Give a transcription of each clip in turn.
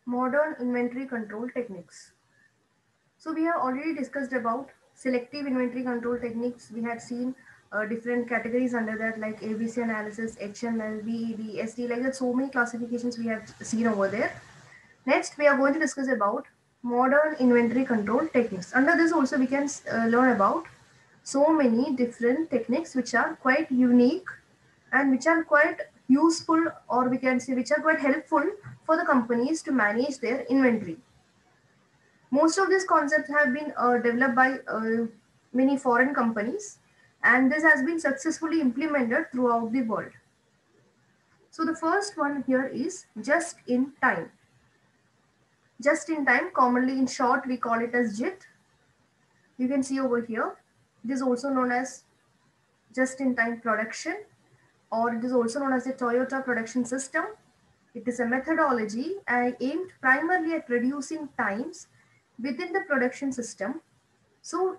Modern inventory control techniques. So we have already discussed about selective inventory control techniques. We had seen different categories under that like ABC analysis, HML, BED, SD, like that so many classifications we have seen over there. Next, we are going to discuss about modern inventory control techniques. Under this also we can learn about so many different techniques which are quite unique and which are quite useful, or we can say which are quite helpful for the companies to manage their inventory. Most of these concepts have been developed by many foreign companies, and this has been successfully implemented throughout the world. So the first one here is just in time. Just in time, commonly in short we call it as JIT. You can see over here, it is also known as just in time production, or it is also known as the Toyota production system. It is a methodology aimed primarily at reducing times within the production system, so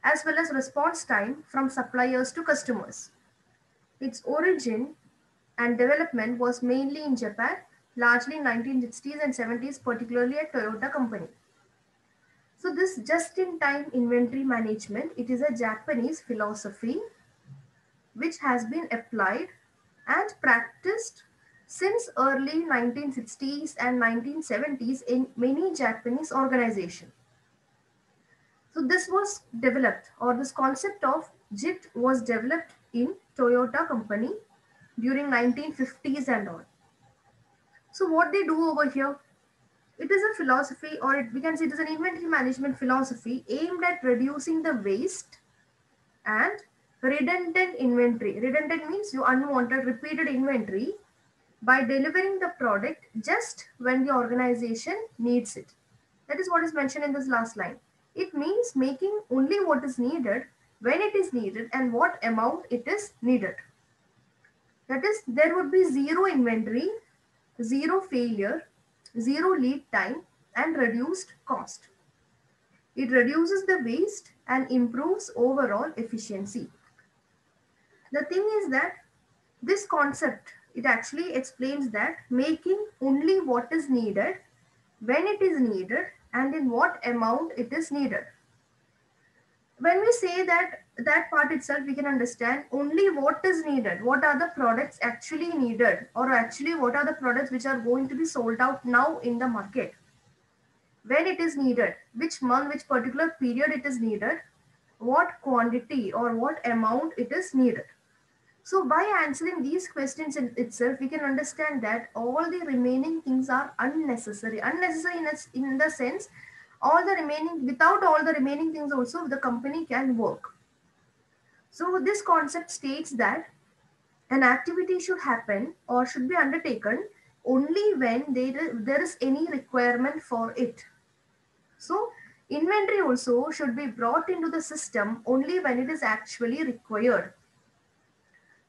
as well as response time from suppliers to customers. Its origin and development was mainly in Japan, largely in 1960s and 70s, particularly at Toyota company. So this just-in-time inventory management, it is a Japanese philosophy which has been applied and practiced since early 1960s and 1970s in many Japanese organizations. So this was developed, or this concept of JIT was developed in Toyota company during 1950s and all. So what they do over here, it is a philosophy, or we can say it is an inventory management philosophy aimed at reducing the waste and redundant inventory. Redundant means you unwanted repeated inventory by delivering the product just when the organization needs it. That is what is mentioned in this last line. It means making only what is needed when it is needed and what amount it is needed. That is, there would be zero inventory, zero failure, zero lead time, and reduced cost. It reduces the waste and improves overall efficiency. The thing is that this concept, it actually explains that making only what is needed, when it is needed, and in what amount it is needed. When we say that part itself, we can understand only what is needed, what are the products actually needed, or actually what are the products which are going to be sold out now in the market, when it is needed, which month, which particular period it is needed, what quantity or what amount it is needed. So by answering these questions in itself, we can understand that all the remaining things are unnecessary. Unnecessary in the sense, all the remaining, without all the remaining things also, the company can work. So this concept states that an activity should happen or should be undertaken only when there is any requirement for it. So inventory also should be brought into the system only when it is actually required.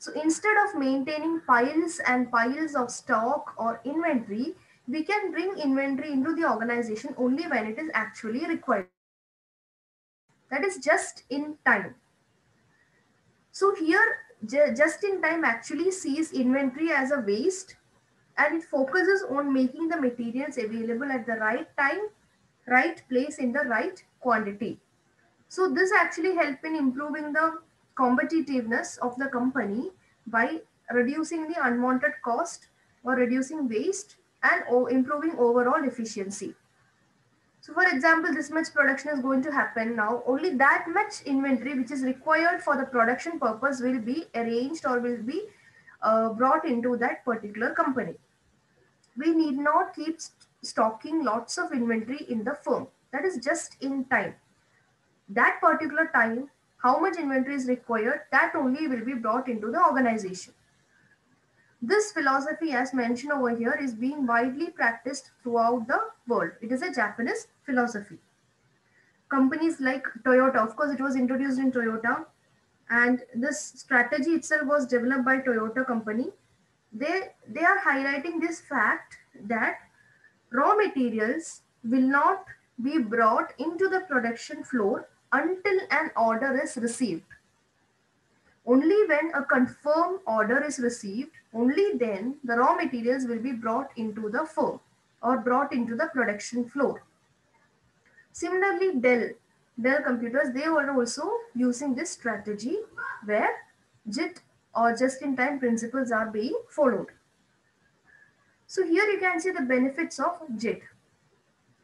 So instead of maintaining piles and piles of stock or inventory, we can bring inventory into the organization only when it is actually required. That is just in time. So here, just in time actually sees inventory as a waste, and it focuses on making the materials available at the right time, right place in the right quantity. So this actually help in improving the competitiveness of the company by reducing the unwanted cost or reducing waste and improving overall efficiency. So for example, this much production is going to happen now, only that much inventory which is required for the production purpose will be arranged or will be brought into that particular company. We need not keep stocking lots of inventory in the firm. That is just in time. That particular time, how much inventory is required, that only will be brought into the organization. This philosophy, as mentioned over here, is being widely practiced throughout the world. It is a Japanese philosophy. Companies like Toyota, of course, it was introduced in Toyota, and this strategy itself was developed by Toyota company. They are highlighting this fact that raw materials will not be brought into the production floor until an order is received. Only when a confirmed order is received, only then the raw materials will be brought into the firm. or brought into the production floor. Similarly, Dell computers, they were also using this strategy where JIT or just-in-time principles are being followed. So here you can see the benefits of JIT.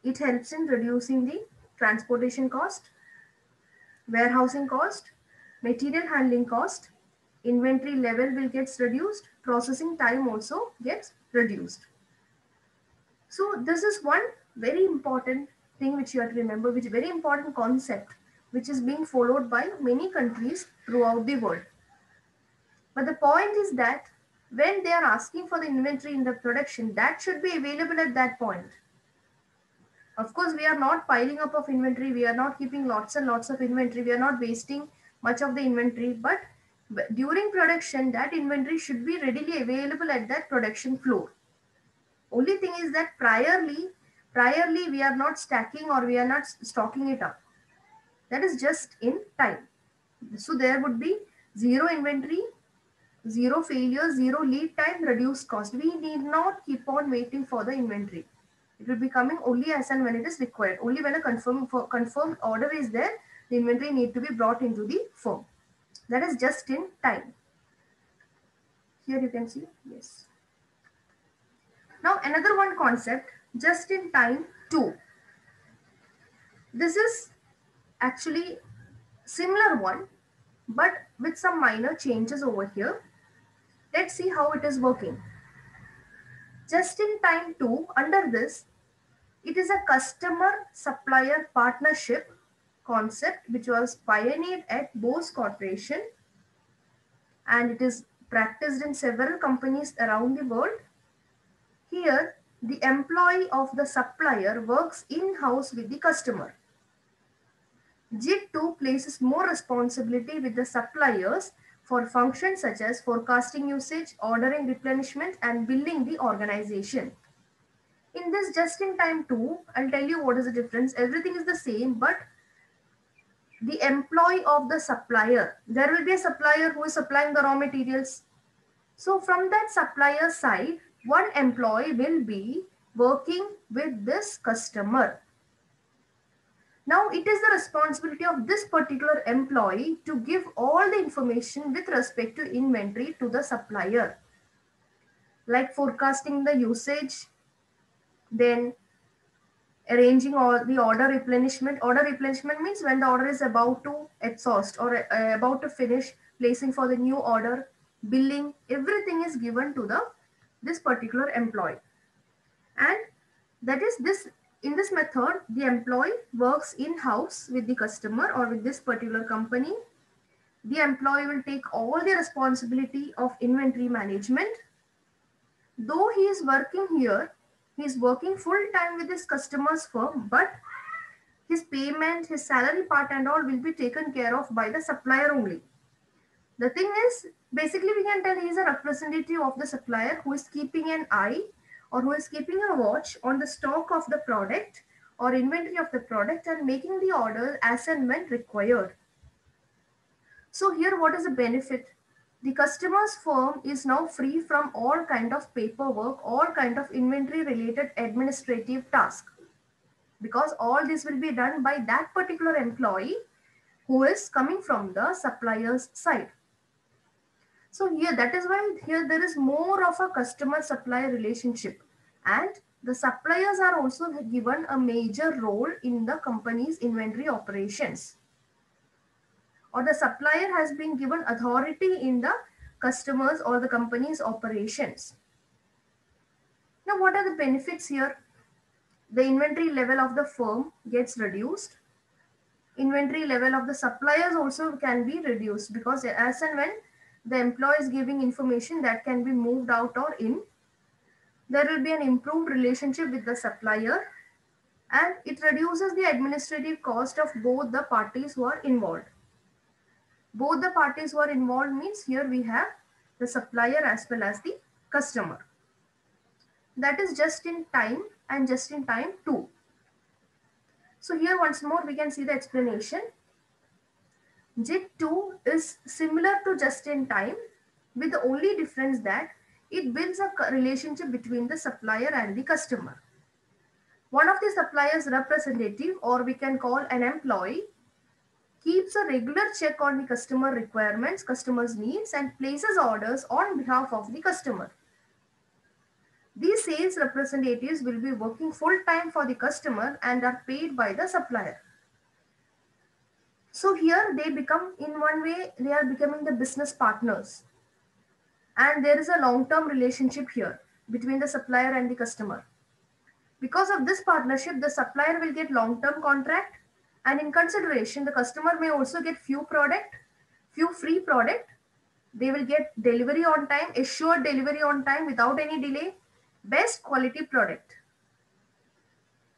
It helps in reducing the transportation cost, warehousing cost, material handling cost, inventory level will get reduced, processing time also gets reduced. So this is one very important thing which you have to remember, which is very important concept, which is being followed by many countries throughout the world. But the point is that when they are asking for the inventory in the production, that should be available at that point. Of course, we are not piling up of inventory. We are not keeping lots and lots of inventory. We are not wasting much of the inventory. But during production, that inventory should be readily available at that production floor. Only thing is that priorly we are not stacking or we are not stocking it up. That is just in time. So there would be zero inventory, zero failure, zero lead time, reduced cost. We need not keep on waiting for the inventory. It will be coming only as and when it is required. Only when a confirmed order is there, the inventory need to be brought into the firm. That is just in time. Here you can see, yes. Now another one concept, just in time too. This is actually similar one, but with some minor changes over here. Let's see how it is working. Just in time too, under this, it is a customer supplier partnership concept which was pioneered at Bose Corporation, and it is practiced in several companies around the world. Here, the employee of the supplier works in-house with the customer. JIT 2 places more responsibility with the suppliers for functions such as forecasting usage, ordering replenishment, and billing the organization. In this just-in-time 2, I'll tell you what is the difference. Everything is the same, but the employee of the supplier, there will be a supplier who is supplying the raw materials. So from that supplier side, one employee will be working with this customer. Now it is the responsibility of this particular employee to give all the information with respect to inventory to the supplier, like forecasting the usage, then arranging all the order replenishment. Order replenishment means when the order is about to exhaust or about to finish, placing for the new order, billing, everything is given to the this particular employee. And that is this, in this method, the employee works in-house with the customer or with this particular company. The employee will take all the responsibility of inventory management. Though he is working here, he is working full time with his customer's firm, but his payment, his salary part and all will be taken care of by the supplier only. The thing is, basically we can tell he is a representative of the supplier who is keeping an eye or who is keeping a watch on the stock of the product or inventory of the product and making the order as and when required. So here what is the benefit? The customer's firm is now free from all kind of paperwork, all kind of inventory related administrative task, because all this will be done by that particular employee who is coming from the supplier's side. So here, that is why here there is more of a customer supplier relationship, and the suppliers are also given a major role in the company's inventory operations, or the supplier has been given authority in the customers or the company's operations. Now, what are the benefits here? The inventory level of the firm gets reduced. Inventory level of the suppliers also can be reduced, because as and when the employee is giving information, that can be moved out or in. There will be an improved relationship with the supplier, and it reduces the administrative cost of both the parties who are involved. Both the parties who are involved means here we have the supplier as well as the customer. That is just in time and just in time too. So here once more we can see the explanation. JIT 2 is similar to just in time, with the only difference that it builds a relationship between the supplier and the customer. One of the supplier's representative, or we can call an employee, keeps a regular check on the customer requirements, customers' needs, and places orders on behalf of the customer. These sales representatives will be working full time for the customer and are paid by the supplier. So here they become, in one way, they are becoming the business partners. And there is a long-term relationship here between the supplier and the customer. Because of this partnership, the supplier will get long-term contract, and in consideration, the customer may also get few free product. They will get delivery on time, assured delivery on time without any delay, best quality product.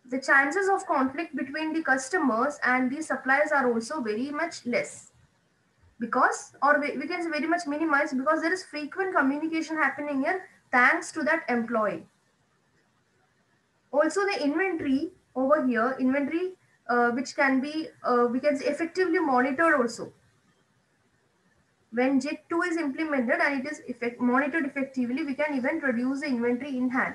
The chances of conflict between the customers and the suppliers are also very much less, because, or we can say very much minimized, because there is frequent communication happening here thanks to that employee. Also the inventory over here, inventory which can be, we can say, effectively monitored also. When JIT 2 is implemented and it is monitored effectively, we can even reduce the inventory in hand.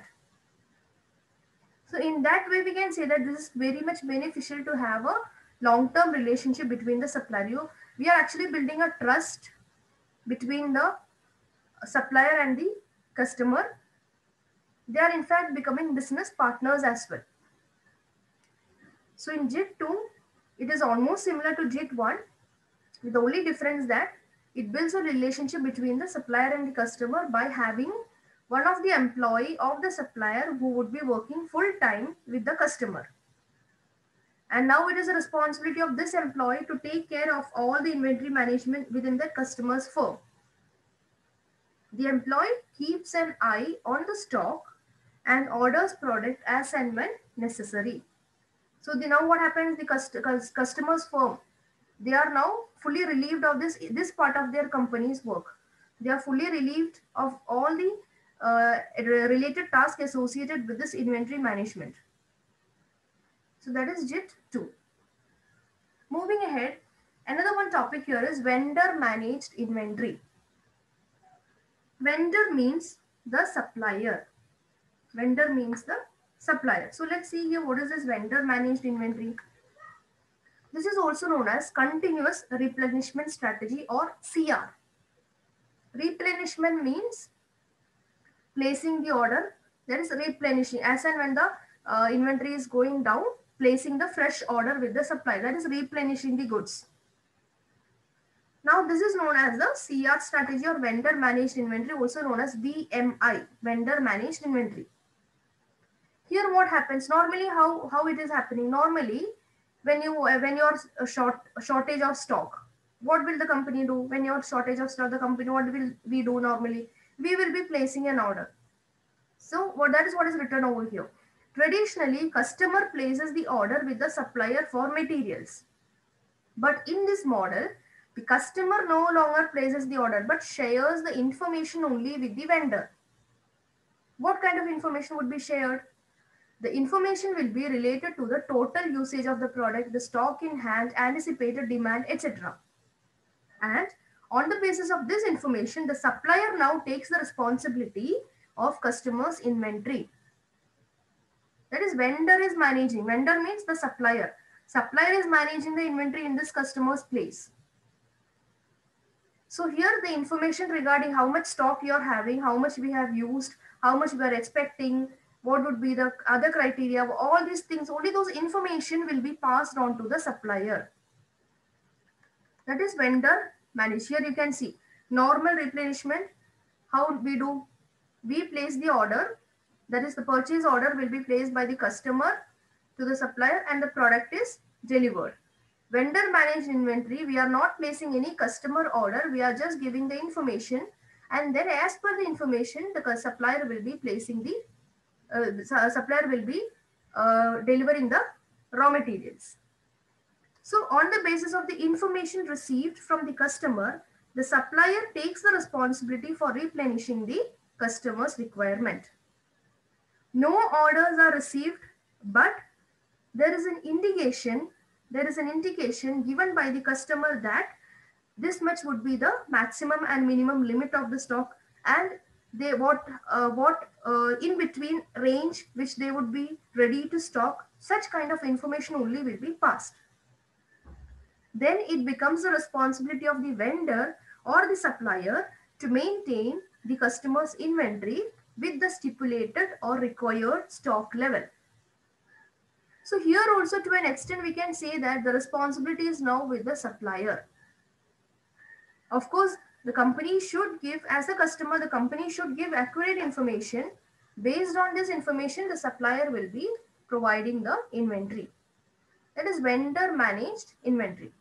So in that way, we can say that this is very much beneficial to have a long-term relationship between the supplier. We are actually building a trust between the supplier and the customer. They are in fact becoming business partners as well. So in JIT 2, it is almost similar to JIT 1, with the only difference that it builds a relationship between the supplier and the customer by having one of the employee of the supplier who would be working full time with the customer. And now it is a responsibility of this employee to take care of all the inventory management within the customer's firm. The employee keeps an eye on the stock and orders product as and when necessary. So now what happens, the customer's firm, they are now fully relieved of this part of their company's work. They are fully relieved of all the related tasks associated with this inventory management. So that is JIT 2. Moving ahead, another one topic here is vendor managed inventory. Vendor means the supplier. Vendor means the supplier. So let's see here, what is this vendor managed inventory? This is also known as continuous replenishment strategy, or CR. Replenishment means placing the order. That is replenishing. As and when the inventory is going down, placing the fresh order with the supplier. That is replenishing the goods. Now this is known as the CR strategy, or vendor managed inventory, also known as VMI, vendor managed inventory. Here what happens normally, how it is happening normally, when you're shortage of stock, what will the company do? When you're shortage of stock, the company, what will we do normally? We will be placing an order. So that is what is written over here. Traditionally, customer places the order with the supplier for materials. But in this model, the customer no longer places the order but shares the information only with the vendor. What kind of information would be shared? The information will be related to the total usage of the product, the stock in hand, anticipated demand, etc. And on the basis of this information, the supplier now takes the responsibility of customer's inventory. That is, vendor is managing. Vendor means the supplier. Supplier is managing the inventory in this customer's place. So here the information regarding how much stock you are having, how much we have used, how much we are expecting, what would be the other criteria, all these things, only those information will be passed on to the supplier. That is vendor managed. Here you can see normal replenishment. How we do? We place the order. That is, the purchase order will be placed by the customer to the supplier and the product is delivered. Vendor managed inventory, we are not placing any customer order. We are just giving the information, and then as per the information, the supplier will be placing the delivering the raw materials. So on the basis of the information received from the customer, the supplier takes the responsibility for replenishing the customer's requirement. No orders are received, but there is an indication given by the customer that this much would be the maximum and minimum limit of the stock, and they what in between range which they would be ready to stock, such kind of information only will be passed. Then it becomes the responsibility of the vendor or the supplier to maintain the customer's inventory with the stipulated or required stock level. So here also, to an extent, we can say that the responsibility is now with the supplier. Of course, the company should give, as a customer, the company should give accurate information. Based on this information, the supplier will be providing the inventory. That is vendor managed inventory.